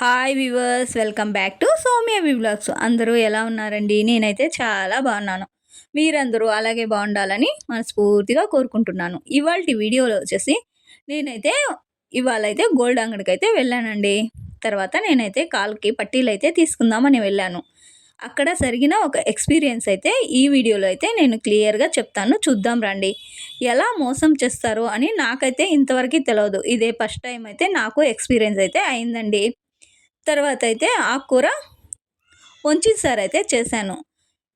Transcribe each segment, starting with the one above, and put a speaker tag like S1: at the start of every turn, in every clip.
S1: Hi viewers, welcome back to Soumya vlogs. అందరూ ఎలా ఉన్నారండి? నేనైతే చాలా బాగున్నాను. మీరందరూ అలాగే బాగుండాలని మనస్ఫూర్తిగా కోరుకుంటున్నాను. ఇవాల్టి వీడియోలో వచ్చేసి నేనైతే ఇవాళైతే గోల్డ్ అంగడికైతే వెళ్ళానండి. తర్వాత నేనైతే కాలుకి పట్టీలైతే తీసుకుందామని వెళ్ళాను. అక్కడ జరిగిన ఒక ఎక్స్పీరియన్స్ అయితే ఈ వీడియోలో అయితే నేను క్లియర్గా చెప్తాను, చూద్దాం రండి. ఎలా మోసం చేస్తారో అని నాకైతే ఇంతవరకు తెలియదు. ఇదే ఫస్ట్ టైం అయితే నాకు ఎక్స్పీరియన్స్ అయితే అయిందండి. తర్వాత అయితే ఆకుకూర వంచిన సారు అయితే చేశాను.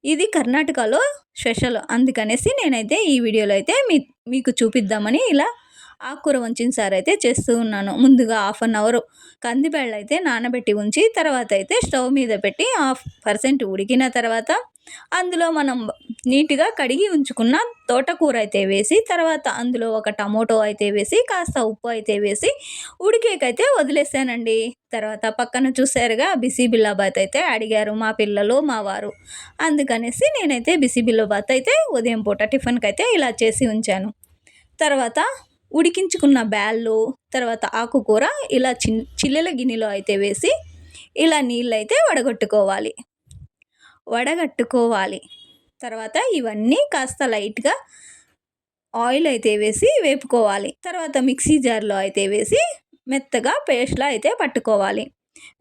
S1: ఇది కర్ణాటకలో స్పెషల్. అందుకనేసి నేనైతే ఈ వీడియోలో అయితే మీకు చూపిద్దామని ఇలా ఆకుకూర వంచిన సారు అయితే చేస్తూ ఉన్నాను. ముందుగా 1/2 అవర్ కందిబెళ్ళు అయితే నానబెట్టి ఉంచి తర్వాత అయితే స్టవ్ మీద పెట్టి 1/2% ఉడికిన తర్వాత అందులో మనం నీట్గా కడిగి ఉంచుకున్న తోటకూర అయితే వేసి తర్వాత అందులో ఒక టమోటో అయితే వేసి కాస్త ఉప్పు అయితే వేసి ఉడికేకైతే వదిలేసానండి. తర్వాత పక్కన చూసారుగా బిసిబిల్లాబాత్ అయితే అడిగారు మా పిల్లలు మా వారు. అందుకనేసి నేనైతే బిసిబిల్లాబాత్ అయితే ఉదయం పూట టిఫిన్కి అయితే ఇలా చేసి ఉంచాను. తర్వాత ఉడికించుకున్న బ్యాళ్ళు తర్వాత ఆకుకూర ఇలా చిల్లెల గిన్నెలో అయితే వేసి ఇలా నీళ్ళైతే వడగట్టుకోవాలి. తర్వాత ఇవన్నీ కాస్త లైట్గా ఆయిల్ అయితే వేసి వేపుకోవాలి. తర్వాత మిక్సీ జార్లో అయితే వేసి మెత్తగా పేస్ట్లా అయితే పట్టుకోవాలి.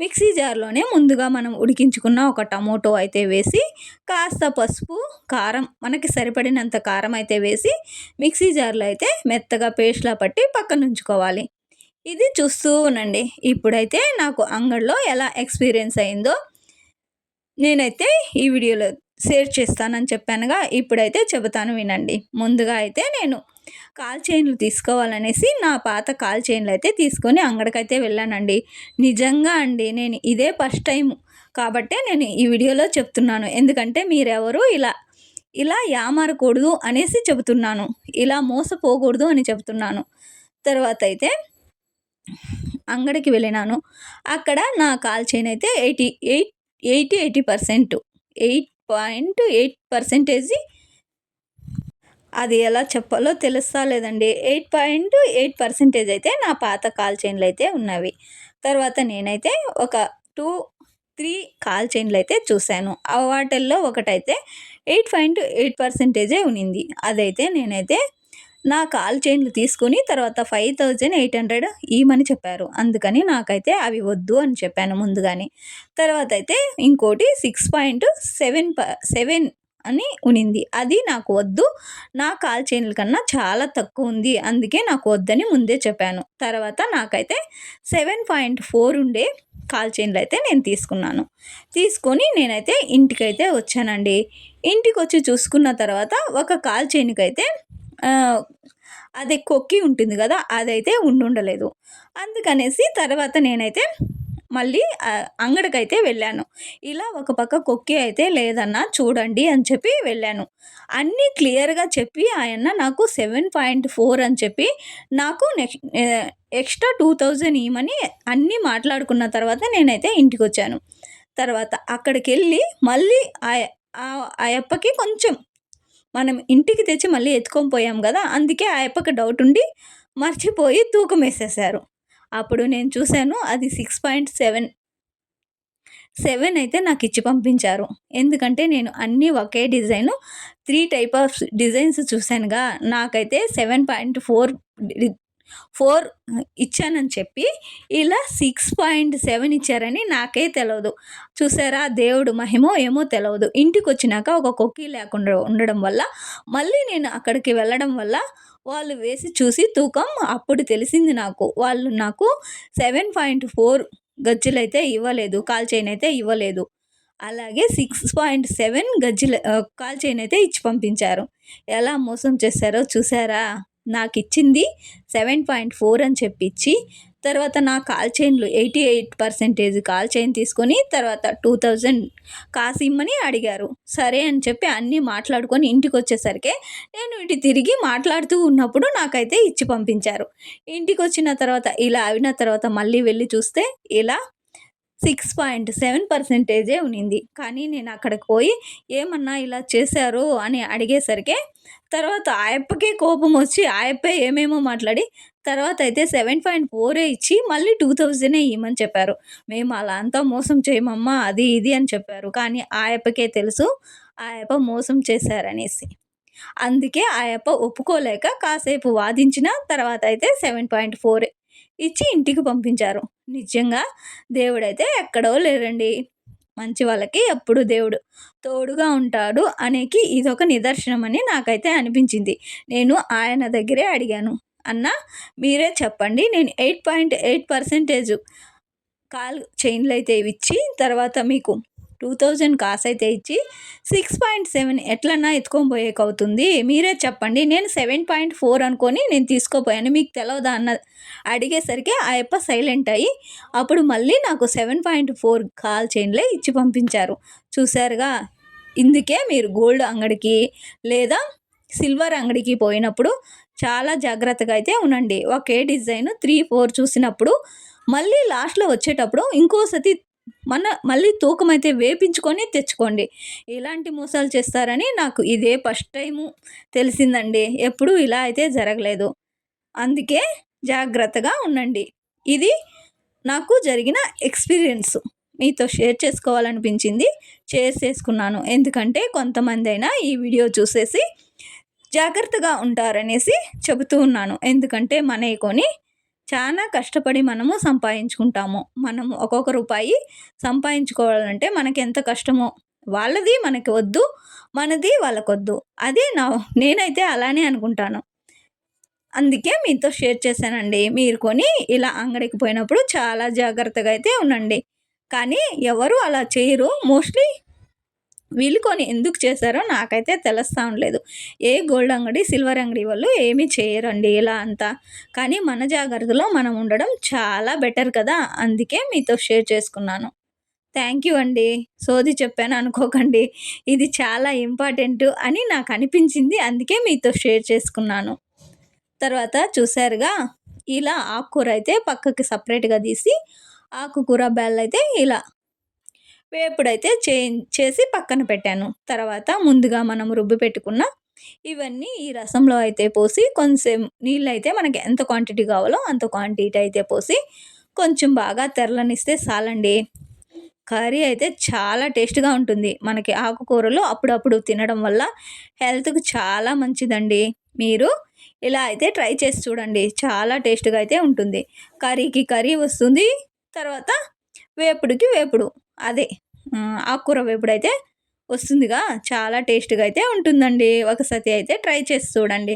S1: మిక్సీ జార్లోనే ముందుగా మనం ఉడికించుకున్న ఒక టమోటో అయితే వేసి కాస్త పసుపు కారం మనకి సరిపడినంత కారం అయితే వేసి మిక్సీ జార్లో అయితే మెత్తగా పేస్ట్లా పట్టి పక్కన ఉంచుకోవాలి. ఇది చూస్తూ ఉండండి. ఇప్పుడైతే నాకు అంగడిలో ఎలా ఎక్స్పీరియన్స్ అయిందో నేనైతే ఈ వీడియోలో షేర్ చేస్తానని చెప్పానుగా, ఇప్పుడైతే చెబుతాను వినండి. ముందుగా అయితే నేను కాల్ చైన్లు తీసుకోవాలనేసి నా పాత కాల్ చైన్లు అయితే తీసుకొని అంగడికైతే వెళ్ళానండి. నిజంగా అండి, నేను ఇదే ఫస్ట్ టైం కాబట్టే నేను ఈ వీడియోలో చెప్తున్నాను. ఎందుకంటే మీరెవరు ఇలా యామారకూడదు అనేసి చెబుతున్నాను, ఇలా మోసపోకూడదు అని చెబుతున్నాను. తర్వాత అయితే అంగడికి వెళ్ళినాను. అక్కడ నా కాల్ చైన్ అయితే 80% 8.8% అది ఎలా చెప్పాలో తెలుస్తా లేదండి. 8.8% అయితే నా పాత కాల్ చైన్లు అయితే ఉన్నవి. తర్వాత నేనైతే ఒక 2-3 కాల్ చైన్లు అయితే చూశాను. వాటిల్లో ఒకటైతే 8.8% ఉన్నింది. అదైతే నేనైతే నా కాల్ చైన్లు తీసుకుని తర్వాత 5800 ఇవ్వమని చెప్పారు. అందుకని నాకైతే అవి వద్దు అని చెప్పాను ముందుగానే. తర్వాత అయితే ఇంకోటి 6.7 అని ఉన్నింది. అది నాకు వద్దు, నా కాల్ చైన్ల కన్నా చాలా తక్కువ ఉంది, అందుకే నాకు వద్దని ముందే చెప్పాను. తర్వాత నాకైతే 7.4 ఉండే కాల్ చైన్లు అయితే నేను తీసుకొని నేనైతే ఇంటికైతే వచ్చానండి. ఇంటికి వచ్చి చూసుకున్న తర్వాత ఒక కాల్ చైన్కైతే అది కొక్కి ఉంటుంది కదా, అదైతే ఉండలేదు. అందుకనేసి తర్వాత నేనైతే మళ్ళీ అంగడికైతే వెళ్ళాను. ఇలా ఒక పక్క కొక్కి అయితే లేదన్నా చూడండి అని చెప్పి వెళ్ళాను. అన్నీ క్లియర్గా చెప్పి ఆయన నాకు 7.4 అని చెప్పి నాకు ఎక్స్ట్రా 2000 ఇవ్వమని అన్నీ మాట్లాడుకున్న తర్వాత నేనైతే ఇంటికి వచ్చాను. తర్వాత అక్కడికి వెళ్ళి మళ్ళీ ఆ యప్పకి కొంచెం మనం ఇంటికి తెచ్చి మళ్ళీ ఎత్తుకొని పోయాం కదా, అందుకే ఆ యప్పకి డౌట్ ఉండి మర్చిపోయి తూకం వేసేసారు. అప్పుడు నేను చూశాను అది 6.7 అయితే నాకు ఇచ్చి పంపించారు. ఎందుకంటే నేను అన్నీ ఒకే డిజైను 3 టైప్ ఆఫ్ డిజైన్స్ చూశానుగా, నాకైతే 7.4 ఇచ్చానని చెప్పి ఇలా 6.7 ఇచ్చారని నాకే తెలియదు. చూసారా, దేవుడు మహిమో ఏమో తెలియదు. ఇంటికి వచ్చినాక ఒక కొక్కి లేకుండా ఉండడం వల్ల మళ్ళీ నేను అక్కడికి వెళ్ళడం వల్ల వాళ్ళు వేసి చూసి తూకం అప్పుడు తెలిసింది నాకు. వాళ్ళు నాకు 7.4 గజ్జలైతే ఇవ్వలేదు, కాల్ చైన్ అయితే ఇవ్వలేదు. అలాగే 6.7 గజ్జల కాల్ చైన్ అయితే ఇచ్చి పంపించారు. ఎలా మోసం చేశారో చూసారా. నాకు ఇచ్చింది 7.4 అని చెప్పించి తర్వాత నా కాల్ చైన్లు 88% కాల్ చైన్ తీసుకొని తర్వాత 2000 కాసిమ్మని అడిగారు. సరే అని చెప్పి అన్నీ మాట్లాడుకొని ఇంటికి వచ్చేసరికి నేను ఇటు తిరిగి మాట్లాడుతూ ఉన్నప్పుడు నాకైతే ఇచ్చి పంపించారు. ఇంటికి వచ్చిన తర్వాత ఇలా అయిన తర్వాత మళ్ళీ వెళ్ళి చూస్తే ఇలా 6.7% ఉన్నింది. కానీ నేను అక్కడికి పోయి ఏమన్నా ఇలా చేశారు అని అడిగేసరికి తర్వాత ఆయప్పకే కోపమొచ్చి ఆయప్పే ఏమేమో మాట్లాడి తర్వాత అయితే 7.4 ఇచ్చి మళ్ళీ 2000 ఇయ్యమని చెప్పారు. మేము అలా అంతా మోసం చేయమమ్మా అది ఇది అని చెప్పారు. కానీ ఆయప్పకే తెలుసు ఆయప్ప మోసం చేశారనేసి. అందుకే ఆయప్ప ఒప్పుకోలేక కాసేపు వాదించిన తర్వాత అయితే 7.4 ఇచ్చి ఇంటికి పంపించారు. నిజంగా దేవుడైతే ఎక్కడో లేరండి. మంచి వాళ్ళకి ఎప్పుడు దేవుడు తోడుగా ఉంటాడు అనేకి ఇదొక నిదర్శనం అని నాకైతే అనిపించింది. నేను ఆయన దగ్గరే అడిగాను. అన్న మీరే చెప్పండి నేను 8.8% కాల్ చైన్‌లయితే ఇచ్చి తర్వాత మీకు 2000 కాసయితే ఇచ్చి 6.7 ఎట్లన్నా ఎత్తుకొని పోయేకవుతుంది. మీరే చెప్పండి. నేను 7.4 అనుకోని నేను తీసుకోపోయాను. మీకు తెలవదా అన్న అడిగేసరికి ఆ యప్ప సైలెంట్ అయ్యి అప్పుడు మళ్ళీ నాకు 7.4 కాల్ చైన్‌లే ఇచ్చి పంపించారు. చూసారుగా ఇందుకే మీరు గోల్డ్ అంగడికి లేదా సిల్వర్ అంగడికి పోయినప్పుడు చాలా జాగ్రత్తగా అయితే ఉండండి. ఒకే డిజైన్ 3, 4 చూసినప్పుడు మళ్ళీ లాస్ట్‌లో వచ్చేటప్పుడు ఇంకోసతి మళ్ళీ తూకమైతే వేపించుకొని తెచ్చుకోండి. ఇలాంటి మోసాలు చేస్తారని నాకు ఇదే ఫస్ట్ టైము తెలిసిందండి. ఎప్పుడూ ఇలా అయితే జరగలేదు. అందుకే జాగ్రత్తగా ఉండండి. ఇది నాకు జరిగిన ఎక్స్‌పీరియన్స్. మీతో షేర్ చేసుకోవాలనిపించింది. షేర్ చేసుకున్నాను. ఎందుకంటే కొంతమందైనా ఈ వీడియో చూసేసి జాగ్రత్తగా ఉంటారనేసి చెబుతూ ఉన్నాను. ఎందుకంటే మనయి కొని చాలా కష్టపడి మనము సంపాదించుకుంటాము. మనము ఒక్కొక్క రూపాయి సంపాదించుకోవాలంటే మనకెంత కష్టమో వాళ్ళది మనకి వద్దు. మనది వాళ్ళకొద్దు. అదే నేనైతే అలానే అనుకుంటాను. అందుకే మీతో షేర్ చేశానండి. మీరు కొని ఇలా అంగడికి పోయినప్పుడు చాలా జాగ్రత్తగా అయితే ఉండండి. కానీ ఎవరు అలా చేయరు. మోస్ట్‌లీ వీళ్ళు కొని ఎందుకు చేశారో నాకైతే తెలుస్తా ఉండలేదు. ఏ గోల్డ్ అంగడి, సిల్వర్ అంగడి వాళ్ళు ఏమీ చేయరండి ఇలా అంతా. కానీ మన జాగ్రత్తలో మనం ఉండడం చాలా బెటర్ కదా! అందుకే మీతో షేర్ చేసుకున్నాను. థ్యాంక్ యూ అండి. సోది చెప్పాను అనుకోకండి. ఇది చాలా ఇంపార్టెంటు అని నాకనిపించింది. అందుకే మీతో షేర్ చేసుకున్నాను. తర్వాత చూసారుగా ఇలా ఆకుకూర అయితే పక్కకి సెపరేట్‌గా తీసి ఆకుకూర బ్యాళ్ళైతే ఇలా వేపుడైతే చేసి పక్కన పెట్టాను. తర్వాత ముందుగా మనం రుబ్బి పెట్టుకున్న ఇవన్నీ ఈ రసంలో అయితే పోసి కొంచెం నీళ్ళైతే మనకి ఎంత క్వాంటిటీ కావాలో అంత క్వాంటిటీ అయితే పోసి కొంచెం బాగా తెరలనిస్తే చాలండి. కర్రీ అయితే చాలా టేస్ట్‌గా ఉంటుంది. మనకి ఆకుకూరలు అప్పుడప్పుడు తినడం వల్ల హెల్త్‌కి చాలా మంచిదండి. మీరు ఇలా అయితే ట్రై చేసి చూడండి. చాలా టేస్ట్‌గా అయితే ఉంటుంది. కర్రీకి కర్రీ వస్తుంది. తర్వాత వేపుడుకి వేపుడు. అదే ఆకుకూర వేపుడైతే వస్తుందిగా చాలా టేస్ట్‌గా అయితే ఉంటుందండి. ఒకసారి అయితే ట్రై చేసి చూడండి.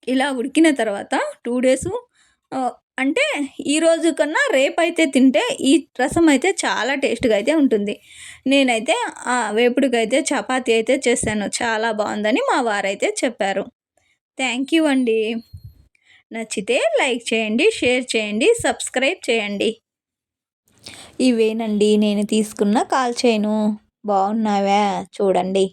S1: ఇలా ఉడికిన తర్వాత 2 డేసు అంటే ఈరోజు కన్నా రేపైతే తింటే ఈ రసం అయితే చాలా టేస్ట్‌గా అయితే ఉంటుంది. నేనైతే వేపుడుకైతే చపాతీ అయితే చేశాను. చాలా బావుందని మా వారైతే చెప్పారు. థ్యాంక్ యూ అండి. నచ్చితే లైక్ చేయండి, షేర్ చేయండి, సబ్స్క్రైబ్ చేయండి. ఇవేనండి నేను తీసుకున్న కాల్ చైను. బాగున్నావా చూడండి.